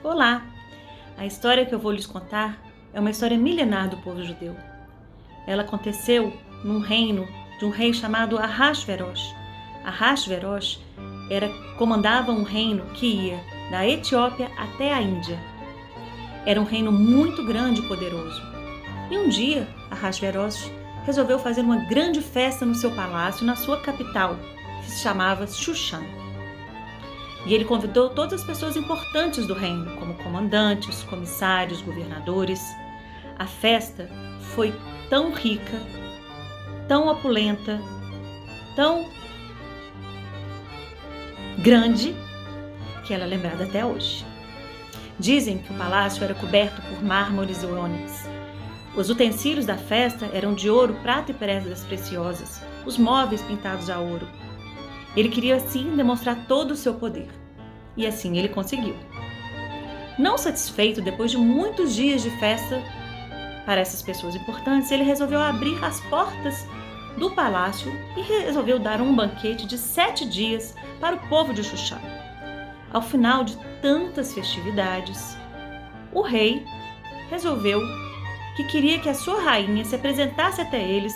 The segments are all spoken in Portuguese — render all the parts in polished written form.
Olá! A história que eu vou lhes contar é uma história milenar do povo judeu. Ela aconteceu num reino de um rei chamado Ahasverosh. Ahasverosh comandava um reino que ia da Etiópia até a Índia. Era um reino muito grande e poderoso. E um dia, Ahasverosh resolveu fazer uma grande festa no seu palácio, na sua capital, que se chamava Shushan. E ele convidou todas as pessoas importantes do reino, como comandantes, comissários, governadores. A festa foi tão rica, tão opulenta, tão grande, que ela é lembrada até hoje. Dizem que o palácio era coberto por mármores e ônix. Os utensílios da festa eram de ouro, prata e pedras preciosas, os móveis pintados a ouro. Ele queria assim demonstrar todo o seu poder. E assim ele conseguiu. Não satisfeito, depois de muitos dias de festa para essas pessoas importantes, ele resolveu abrir as portas do palácio e resolveu dar um banquete de 7 dias para o povo de Shushan. Ao final de tantas festividades, o rei resolveu que queria que a sua rainha se apresentasse até eles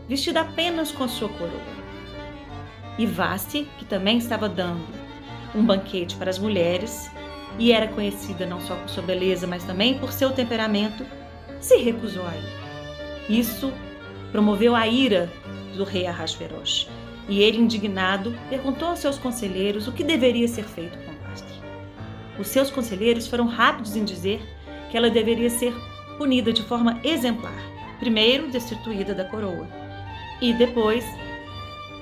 vestida apenas com sua coroa. E Vasti, que também estava dando um banquete para as mulheres e era conhecida não só por sua beleza, mas também por seu temperamento, se recusou a ir. Isso promoveu a ira do rei Ahasverosh e ele, indignado, perguntou aos seus conselheiros o que deveria ser feito com Vasti. Os seus conselheiros foram rápidos em dizer que ela deveria ser punida de forma exemplar, primeiro destituída da coroa e depois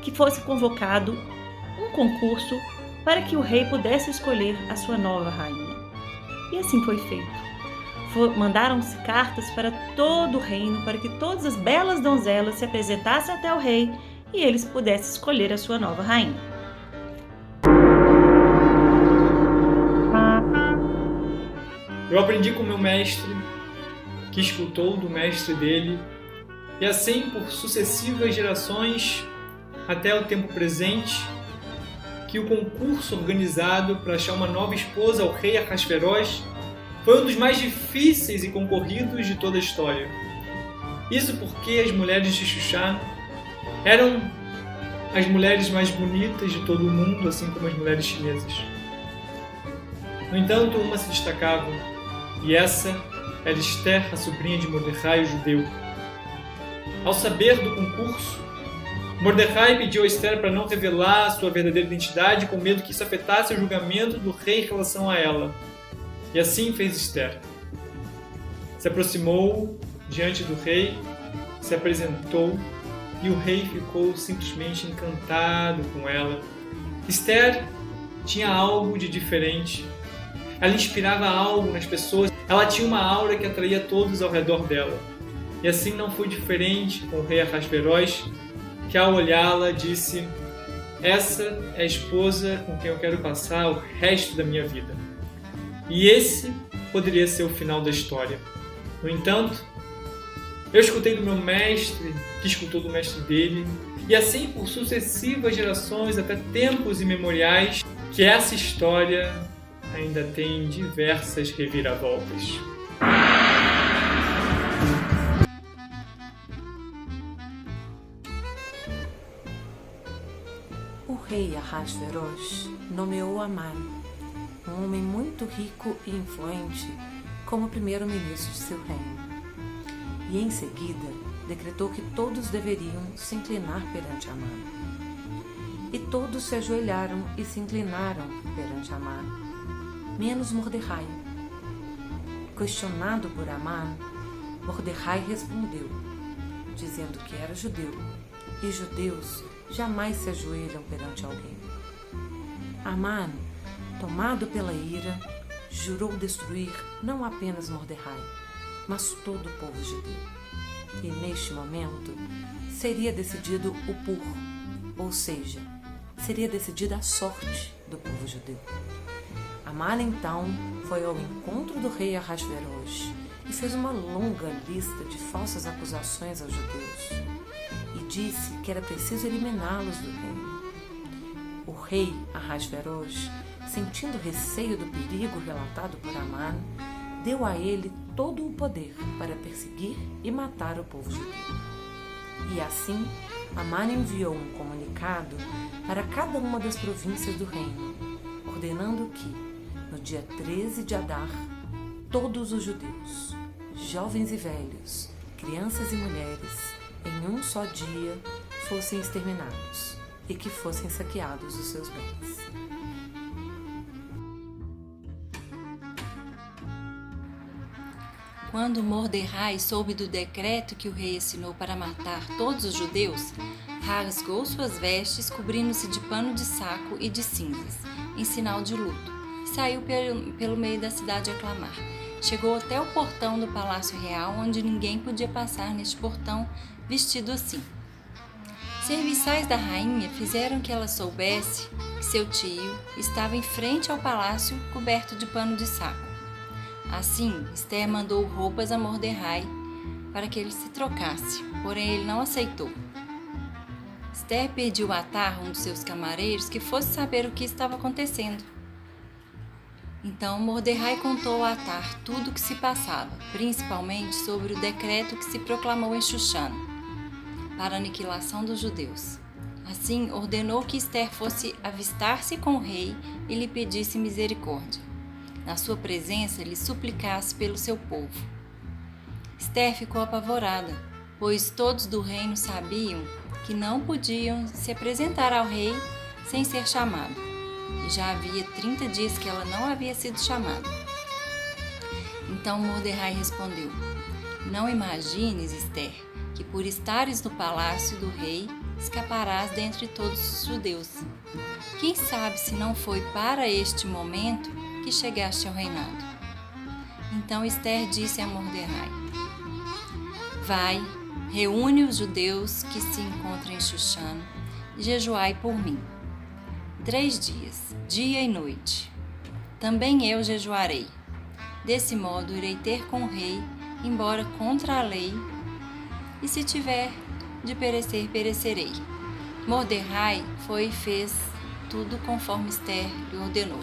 que fosse convocado um concurso para que o rei pudesse escolher a sua nova rainha. E assim foi feito. Mandaram-se cartas para todo o reino para que todas as belas donzelas se apresentassem até o rei e eles pudessem escolher a sua nova rainha. Eu aprendi com meu mestre, que escutou do mestre dele, e assim por sucessivas gerações até o tempo presente, que o concurso organizado para achar uma nova esposa ao rei Ahasverosh foi um dos mais difíceis e concorridos de toda a história. Isso porque as mulheres de Shushan eram as mulheres mais bonitas de todo o mundo, assim como as mulheres chinesas. No entanto, uma se destacava, e essa era Esther, a sobrinha de Mordecai, o judeu. Ao saber do concurso, Mordecai pediu a Esther para não revelar sua verdadeira identidade, com medo que isso afetasse o julgamento do rei em relação a ela. E assim fez Esther. Se aproximou diante do rei, se apresentou, e o rei ficou simplesmente encantado com ela. Esther tinha algo de diferente. Ela inspirava algo nas pessoas. Ela tinha uma aura que atraía todos ao redor dela. E assim não foi diferente com o rei Ahasverosh, que ao olhá-la disse: essa é a esposa com quem eu quero passar o resto da minha vida. E esse poderia ser o final da história. No entanto, eu escutei do meu mestre, que escutou do mestre dele, e assim por sucessivas gerações, até tempos imemoriais, que essa história ainda tem diversas reviravoltas. O rei Ahasverosh nomeou Aman, um homem muito rico e influente, como primeiro-ministro de seu reino. E em seguida decretou que todos deveriam se inclinar perante Aman. E todos se ajoelharam e se inclinaram perante Aman, menos Mordecai. Questionado por Aman, Mordecai respondeu, dizendo que era judeu, e judeus jamais se ajoelham perante alguém. Aman, tomado pela ira, jurou destruir não apenas Mordecai, mas todo o povo judeu. E neste momento seria decidido o pur, ou seja, seria decidida a sorte do povo judeu. Aman então foi ao encontro do rei Ahasverosh e fez uma longa lista de falsas acusações aos judeus e disse que era preciso eliminá-los do reino. O rei Ahasverosh sentindo receio do perigo relatado por Amã, deu a ele todo o poder para perseguir e matar o povo judeu. E assim, Amã enviou um comunicado para cada uma das províncias do reino, ordenando que, no dia 13 de Adar, todos os judeus, jovens e velhos, crianças e mulheres, em um só dia, fossem exterminados e que fossem saqueados os seus bens. Quando Mordecai soube do decreto que o rei assinou para matar todos os judeus, rasgou suas vestes, cobrindo-se de pano de saco e de cinzas, em sinal de luto, e saiu pelo meio da cidade a clamar. Chegou até o portão do palácio real, onde ninguém podia passar neste portão vestido assim. Serviçais da rainha fizeram que ela soubesse que seu tio estava em frente ao palácio coberto de pano de saco. Assim, Esther mandou roupas a Mordecai para que ele se trocasse, porém ele não aceitou. Esther pediu a Atar, um dos seus camareiros, que fosse saber o que estava acontecendo. Então Mordecai contou a Atar tudo o que se passava, principalmente sobre o decreto que se proclamou em Xuxana para a aniquilação dos judeus. Assim, ordenou que Esther fosse avistar-se com o rei e lhe pedisse misericórdia. Na sua presença, lhe suplicasse pelo seu povo. Esther ficou apavorada, pois todos do reino sabiam que não podiam se apresentar ao rei sem ser chamado, e já havia 30 dias que ela não havia sido chamada. Então Mordecai respondeu: Não imagines, Esther, que por estares no palácio do rei, escaparás dentre todos os judeus. Quem sabe se não foi para este momento que chegaste ao reinado. Então Esther disse a Mordecai: Vai, reúne os judeus que se encontram em Xuxana e jejuai por mim. 3 dias, dia e noite. Também eu jejuarei. Desse modo irei ter com o rei, embora contra a lei, e se tiver de perecer, perecerei. Mordecai foi e fez tudo conforme Esther lhe ordenou.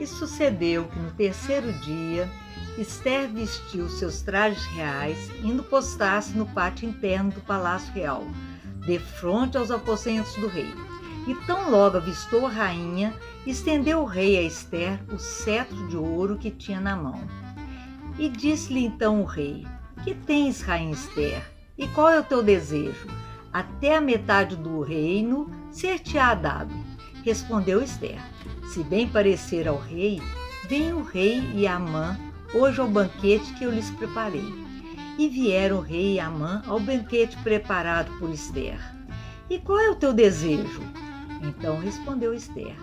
E sucedeu que no 3º dia, Esther vestiu seus trajes reais, indo postar-se no pátio interno do palácio real, defronte aos aposentos do rei. E tão logo avistou a rainha, estendeu o rei a Esther o cetro de ouro que tinha na mão. E disse-lhe então o rei: Que tens, rainha Esther? E qual é o teu desejo? Até a metade do reino ser-te-á dado. Respondeu Esther: Se bem parecer ao rei, vem o rei e Amã hoje ao banquete que eu lhes preparei. E vieram o rei e Amã ao banquete preparado por Esther. E qual é o teu desejo? Então respondeu Esther: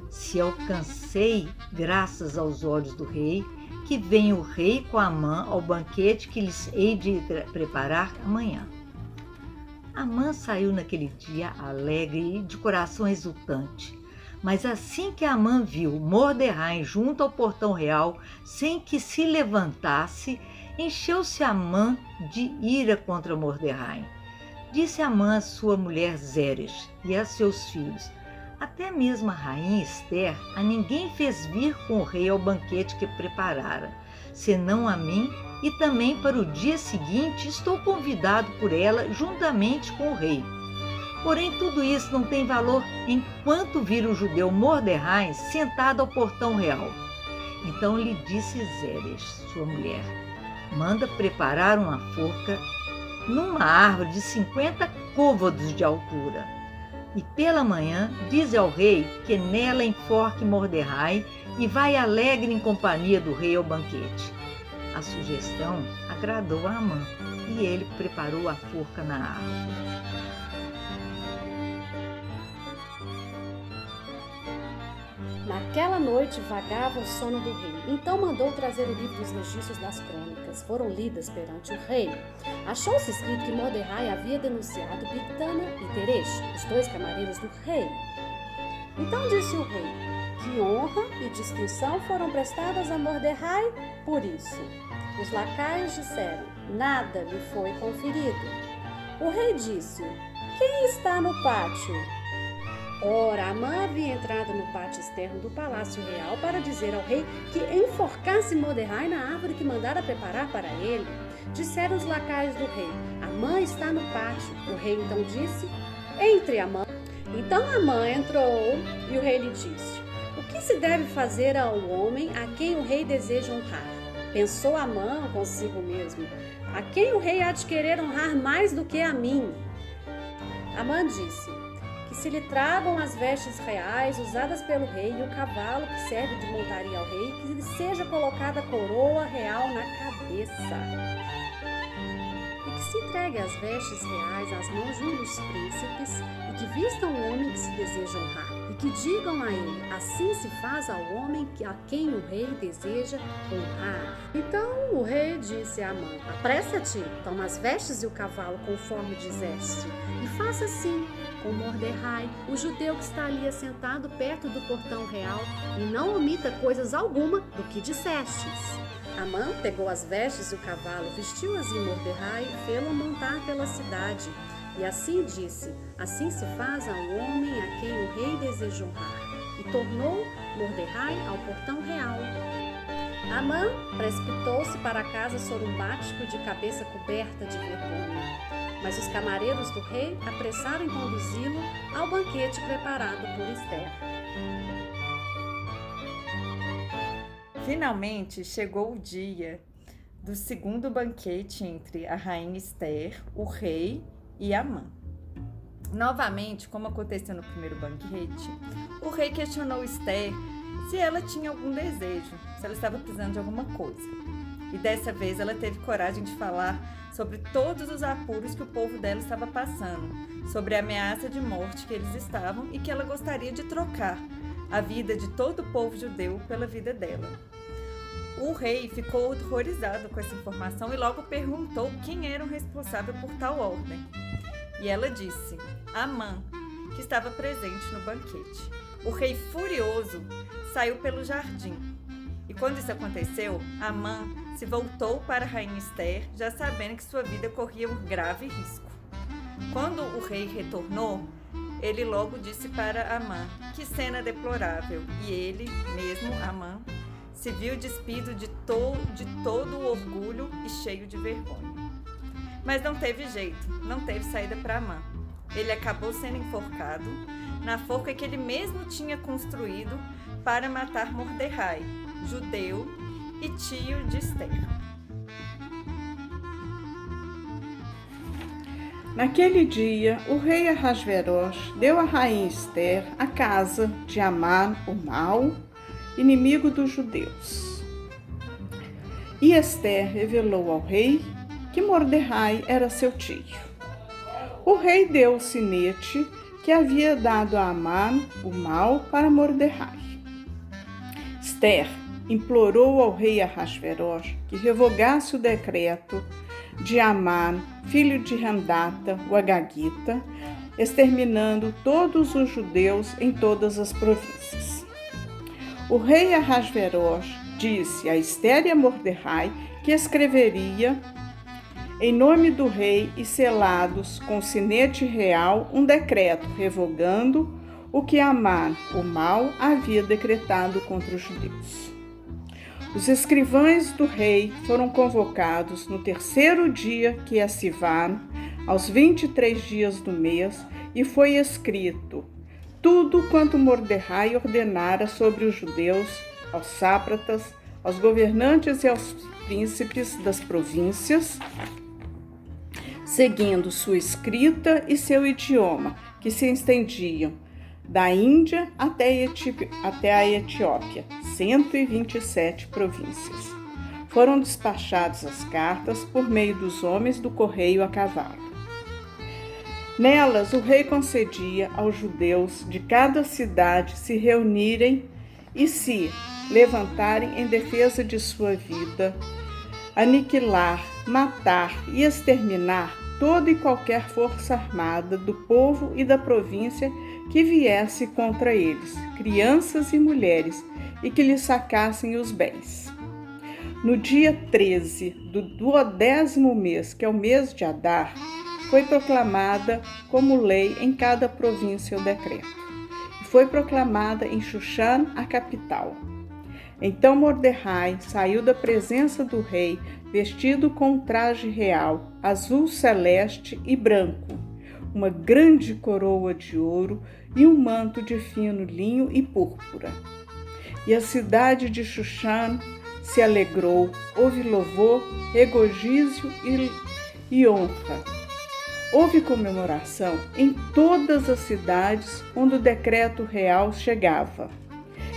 Se alcancei, graças aos olhos do rei, que venha o rei com Amã ao banquete que lhes hei de preparar amanhã. Amã saiu naquele dia alegre e de coração exultante. Mas assim que Amã viu Mordecai junto ao portão real, sem que se levantasse, encheu-se Amã de ira contra Mordecai. Disse Amã a sua mulher Zeresh e a seus filhos: Até mesmo a rainha Esther a ninguém fez vir com o rei ao banquete que preparara, senão a mim, e também para o dia seguinte estou convidado por ela juntamente com o rei. Porém, tudo isso não tem valor enquanto vir o judeu Mordecai sentado ao portão real. Então lhe disse Zeresh, sua mulher: Manda preparar uma forca numa árvore de 50 côvados de altura. E pela manhã dize ao rei que nela enforque Mordecai e vai alegre em companhia do rei ao banquete. A sugestão agradou a Amã e ele preparou a forca na árvore. Naquela noite vagava o sono do rei. Então mandou trazer o livro dos registros das crônicas. Foram lidas perante o rei. Achou-se escrito que Mordecai havia denunciado Bigtana e Teresh, os 2 camareiros do rei. Então disse o rei: Que honra e distinção foram prestadas a Mordecai por isso. Os lacaios disseram: Nada lhe foi conferido. O rei disse: quem está no pátio? Ora, Amã havia entrado no pátio externo do palácio real para dizer ao rei que enforcasse Mordecai na árvore que mandara preparar para ele. Disseram os lacaios do rei: Amã está no pátio. O rei então disse: entre, Amã. Então Amã entrou e o rei lhe disse: o que se deve fazer ao homem a quem o rei deseja honrar? Pensou Amã consigo mesmo: a quem o rei há de querer honrar mais do que a mim? Amã disse: que se lhe tragam as vestes reais usadas pelo rei e o cavalo que serve de montaria ao rei, que lhe seja colocada a coroa real na cabeça. E que se entregue as vestes reais às mãos de um dos príncipes, e que vistam o homem que se deseja honrar, e que digam a ele: assim se faz ao homem a quem o rei deseja honrar. Então o rei disse a Amã: apressa-te, toma as vestes e o cavalo conforme dizeste, e faça assim com Mordecai, o judeu que está ali assentado perto do portão real, e não omita coisas alguma do que dissestes. Amã pegou as vestes e o cavalo, vestiu-as em Mordecai e fê-lo montar pela cidade. E assim disse: assim se faz ao homem a quem o rei deseja honrar. E tornou Mordecai ao portão real. Amã precipitou-se para a casa sorumbático e de cabeça coberta de vergonha. Mas os camareiros do rei apressaram em conduzi-lo ao banquete preparado por Ester. Finalmente chegou o dia do segundo banquete entre a rainha Ester, o rei e Amã. Novamente, como aconteceu no primeiro banquete, o rei questionou Ester se ela tinha algum desejo, se ela estava precisando de alguma coisa. E dessa vez ela teve coragem de falar sobre todos os apuros que o povo dela estava passando, sobre a ameaça de morte que eles estavam e que ela gostaria de trocar a vida de todo o povo judeu pela vida dela. O rei ficou horrorizado com essa informação e logo perguntou quem era o responsável por tal ordem. E ela disse: Amã, que estava presente no banquete. O rei, furioso, saiu pelo jardim. E quando isso aconteceu, Amã se voltou para a rainha Ester, já sabendo que sua vida corria um grave risco. Quando o rei retornou, ele logo disse para Amã: que cena deplorável! E ele mesmo, Amã, se viu despido de todo o orgulho e cheio de vergonha. Mas não teve jeito, não teve saída para Amã. Ele acabou sendo enforcado na forca que ele mesmo tinha construído para matar Mordecai, judeu e tio de Ester. Naquele dia, o rei Ahasverosh deu à rainha Ester a casa de Amã, o mau, inimigo dos judeus. E Ester revelou ao rei que Mordecai era seu tio. O rei deu o sinete que havia dado a Amã, o mau, para Mordecai. Ester implorou ao rei Ahasverosh que revogasse o decreto de Amã, filho de Hamdata, o Agagita, exterminando todos os judeus em todas as províncias. O rei Ahasverosh disse a Ester e a Mordecai que escreveria em nome do rei e selados com sinete real um decreto revogando o que Amã, o mau, havia decretado contra os judeus. Os escrivães do rei foram convocados no terceiro dia, que é Sivan, aos 23 dias do mês, e foi escrito tudo quanto Mordecai ordenara sobre os judeus, aos sátrapas, aos governantes e aos príncipes das províncias, seguindo sua escrita e seu idioma, que se estendiam da Índia até a Etiópia, 127 províncias. Foram despachadas as cartas por meio dos homens do correio a cavalo. Nelas, o rei concedia aos judeus de cada cidade se reunirem e se levantarem em defesa de sua vida, aniquilar, matar e exterminar toda e qualquer força armada do povo e da província que viesse contra eles, crianças e mulheres, e que lhes sacassem os bens. No dia 13 do 12º mês, que é o mês de Adar, foi proclamada como lei em cada província ou decreto. E foi proclamada em Xuxã, a capital. Então Mordecai saiu da presença do rei vestido com um traje real, azul celeste e branco, uma grande coroa de ouro e um manto de fino linho e púrpura. E a cidade de Xuxã se alegrou, houve louvor, regozijo e honra. Houve comemoração em todas as cidades onde o decreto real chegava.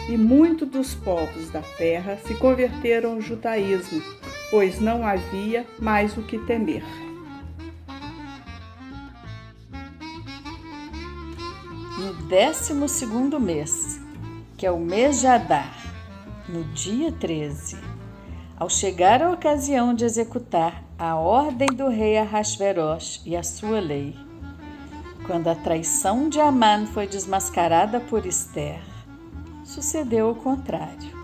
E muitos dos povos da terra se converteram ao judaísmo, pois não havia mais o que temer. No 12º mês, que é o mês de Adar, no dia 13, ao chegar a ocasião de executar a ordem do rei Ahasverosh e a sua lei, quando a traição de Amã foi desmascarada por Ester, sucedeu o contrário.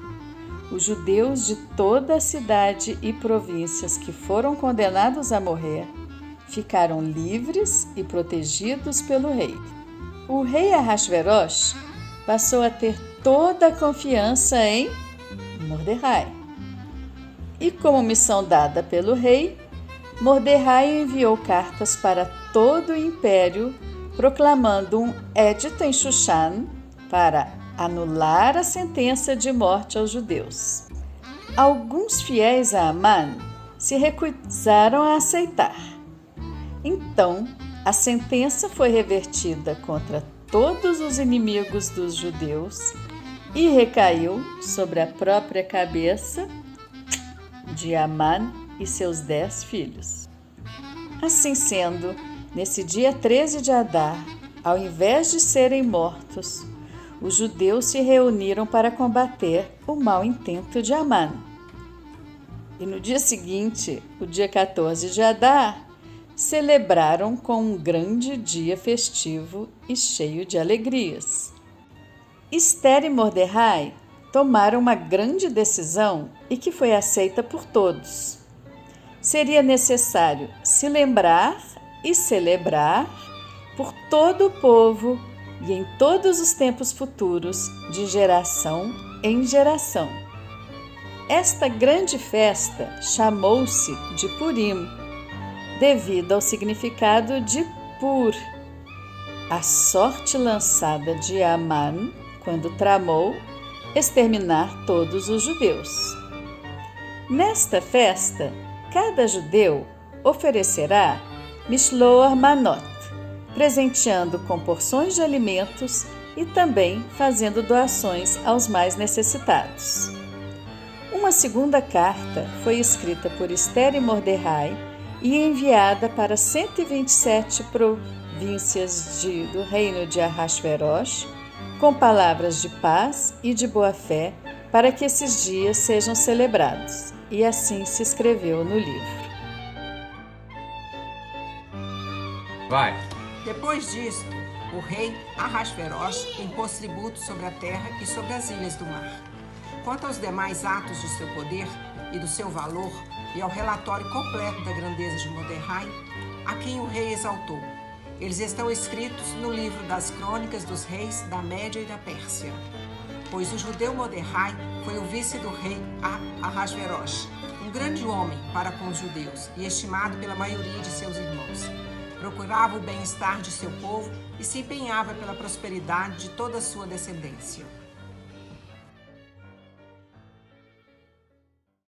Os judeus de toda a cidade e províncias que foram condenados a morrer ficaram livres e protegidos pelo rei. O rei Ahasverosh passou a ter toda a confiança em Mordecai. E como missão dada pelo rei, Mordecai enviou cartas para todo o império, proclamando um edito em Xuxã para anular a sentença de morte aos judeus. Alguns fiéis a Amã se recusaram a aceitar. Então, a sentença foi revertida contra todos os inimigos dos judeus e recaiu sobre a própria cabeça de Amã e seus 10 filhos. Assim sendo, nesse dia 13 de Adar, ao invés de serem mortos, os judeus se reuniram para combater o mau intento de Amã. E no dia seguinte, o dia 14 de Adar, celebraram com um grande dia festivo e cheio de alegrias. Ester e Mordecai tomaram uma grande decisão e que foi aceita por todos. Seria necessário se lembrar e celebrar por todo o povo e em todos os tempos futuros, de geração em geração. Esta grande festa chamou-se de Purim, devido ao significado de Pur, a sorte lançada de Amã quando tramou exterminar todos os judeus. Nesta festa, cada judeu oferecerá Mishloach Manot, presenteando com porções de alimentos e também fazendo doações aos mais necessitados. Uma segunda carta foi escrita por Ester e Mordecai e enviada para 127 províncias do reino de Ahasverosh, com palavras de paz e de boa-fé para que esses dias sejam celebrados. E assim se escreveu no livro. Vai! Depois disto, o rei Ahasverosh impôs tributo sobre a terra e sobre as ilhas do mar. Quanto aos demais atos de seu poder e do seu valor, e ao relatório completo da grandeza de Mordecai, a quem o rei exaltou, eles estão escritos no livro das crônicas dos reis da Média e da Pérsia. Pois o judeu Mordecai foi o vice do rei Ahasverosh, um grande homem para com os judeus e estimado pela maioria de seus irmãos. Procurava o bem-estar de seu povo e se empenhava pela prosperidade de toda a sua descendência.